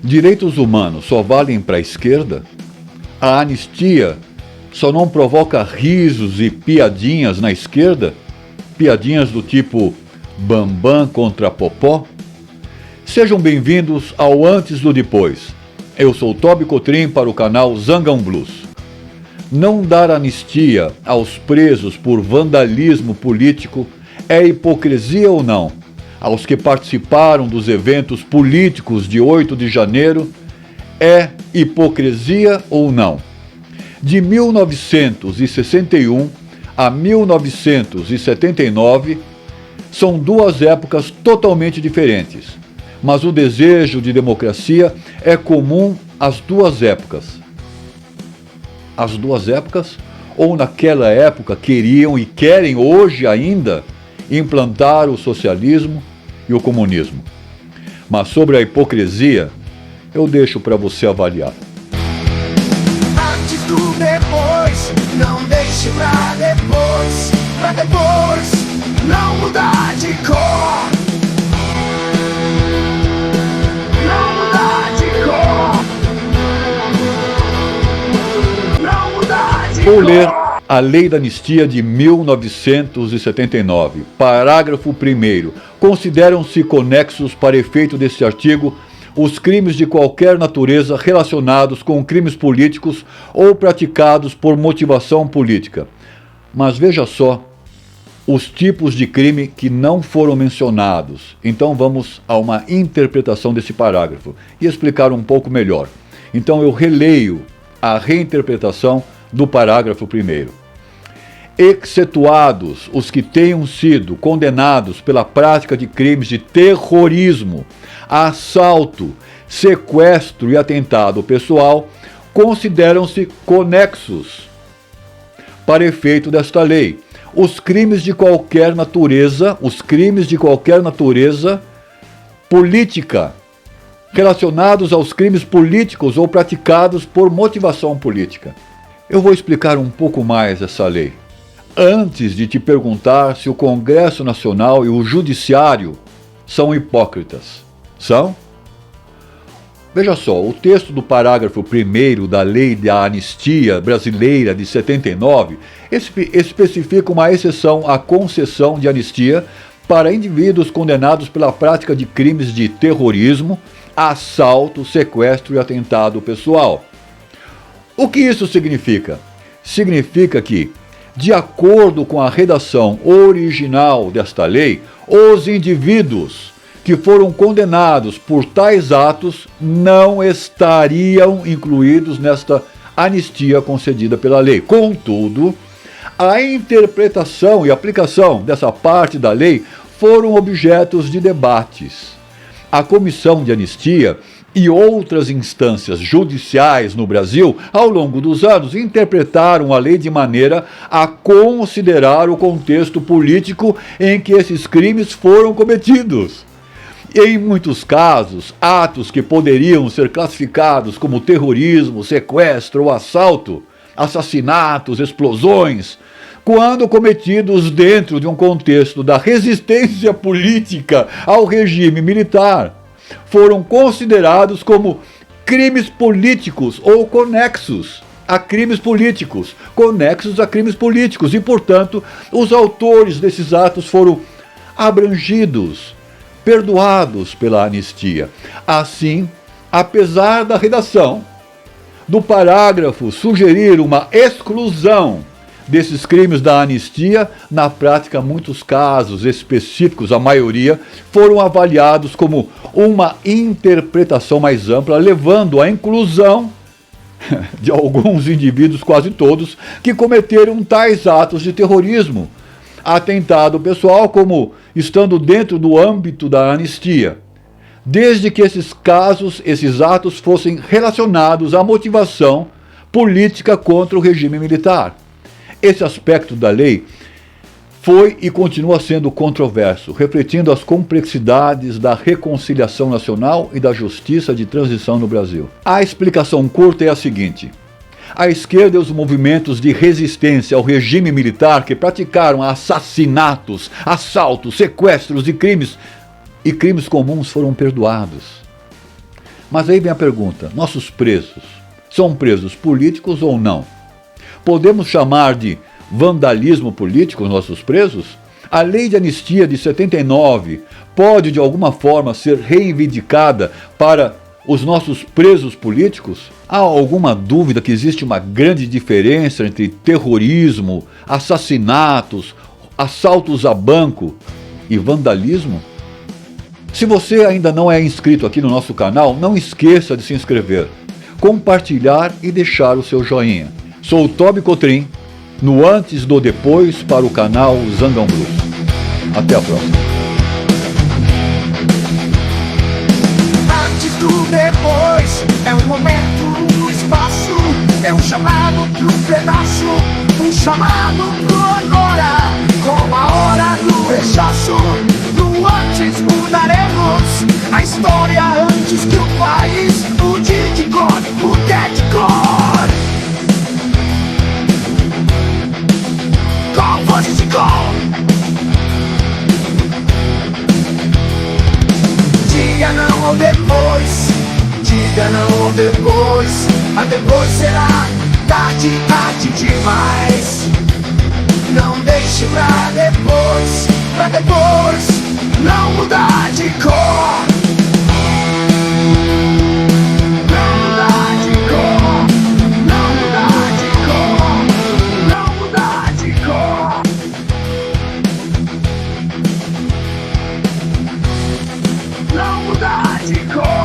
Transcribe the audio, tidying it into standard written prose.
Direitos humanos só valem para a esquerda? A anistia só não provoca risos e piadinhas na esquerda? Piadinhas do tipo Bambam contra Popó? Sejam bem-vindos ao Antes do Depois. Eu sou Toby Cotrim para o canal Zangão Blues. Não dar anistia aos presos por vandalismo político é hipocrisia ou não? Aos que participaram dos eventos políticos de 8 de janeiro, é hipocrisia ou não? De 1961 a 1979, são duas épocas totalmente diferentes, mas o desejo de democracia é comum às duas épocas. As duas épocas, ou naquela época queriam e querem hoje ainda implantar o socialismo e o comunismo. Mas sobre a hipocrisia, eu deixo para você avaliar. Antes do depois, não deixe pra depois não mudar de cor. Não mudar de cor. Não mudar de cor. Vou ler a Lei da Anistia de 1979, parágrafo 1º. Consideram-se conexos para efeito deste artigo os crimes de qualquer natureza relacionados com crimes políticos ou praticados por motivação política. Mas veja só os tipos de crime que não foram mencionados. Então vamos a uma interpretação desse parágrafo e explicar um pouco melhor. Então eu releio a reinterpretação do parágrafo 1º. Excetuados os que tenham sido condenados pela prática de crimes de terrorismo, assalto, sequestro e atentado pessoal, consideram-se conexos para efeito desta lei os crimes de qualquer natureza, política, relacionados aos crimes políticos ou praticados por motivação política. Eu vou explicar um pouco mais essa lei, antes de te perguntar se o Congresso Nacional e o Judiciário são hipócritas. São? Veja só, o texto do parágrafo 1º da Lei da Anistia Brasileira de 79 especifica uma exceção à concessão de anistia para indivíduos condenados pela prática de crimes de terrorismo, assalto, sequestro e atentado pessoal. O que isso significa? Significa que, de acordo com a redação original desta lei, os indivíduos que foram condenados por tais atos não estariam incluídos nesta anistia concedida pela lei. Contudo, a interpretação e aplicação dessa parte da lei foram objetos de debates. A Comissão de Anistia e outras instâncias judiciais no Brasil, ao longo dos anos, interpretaram a lei de maneira a considerar o contexto político em que esses crimes foram cometidos. Em muitos casos, atos que poderiam ser classificados como terrorismo, sequestro ou assalto, assassinatos, explosões, quando cometidos dentro de um contexto da resistência política ao regime militar, foram considerados como crimes políticos ou conexos a crimes políticos, e, portanto, os autores desses atos foram abrangidos, perdoados pela anistia. Assim, apesar da redação do parágrafo sugerir uma exclusão desses crimes da anistia, na prática, muitos casos específicos, a maioria, foram avaliados como uma interpretação mais ampla, levando à inclusão de alguns indivíduos, quase todos, que cometeram tais atos de terrorismo, atentado pessoal, como estando dentro do âmbito da anistia, desde que esses atos fossem relacionados à motivação política contra o regime militar. Esse aspecto da lei foi e continua sendo controverso, refletindo as complexidades da reconciliação nacional e da justiça de transição no Brasil. A explicação curta é a seguinte: a esquerda e os movimentos de resistência ao regime militar que praticaram assassinatos, assaltos, sequestros e crimes comuns foram perdoados. Mas aí vem a pergunta: nossos presos são presos políticos ou não? Podemos chamar de vandalismo político os nossos presos? A lei de anistia de 79 pode de alguma forma ser reivindicada para os nossos presos políticos? Há alguma dúvida que existe uma grande diferença entre terrorismo, assassinatos, assaltos a banco e vandalismo? Se você ainda não é inscrito aqui no nosso canal, não esqueça de se inscrever, compartilhar e deixar o seu joinha. Sou o Toby Cotrim, no Antes do Depois para o canal Zangão Blues. Até a próxima. Antes do depois, é um momento no espaço, é um chamado pro pedaço, um chamado pro agora, como a hora do rechaço. No antes mudaremos a história antes que o país mude de cor, mude de cor. Com voz de cor. Diga não ou depois, diga não ou depois, a depois será tarde, tarde demais. Não deixe pra depois não mudar de cor. Não mudar de cor, não mudar de cor, não mudar de cor. Não mudar de cor.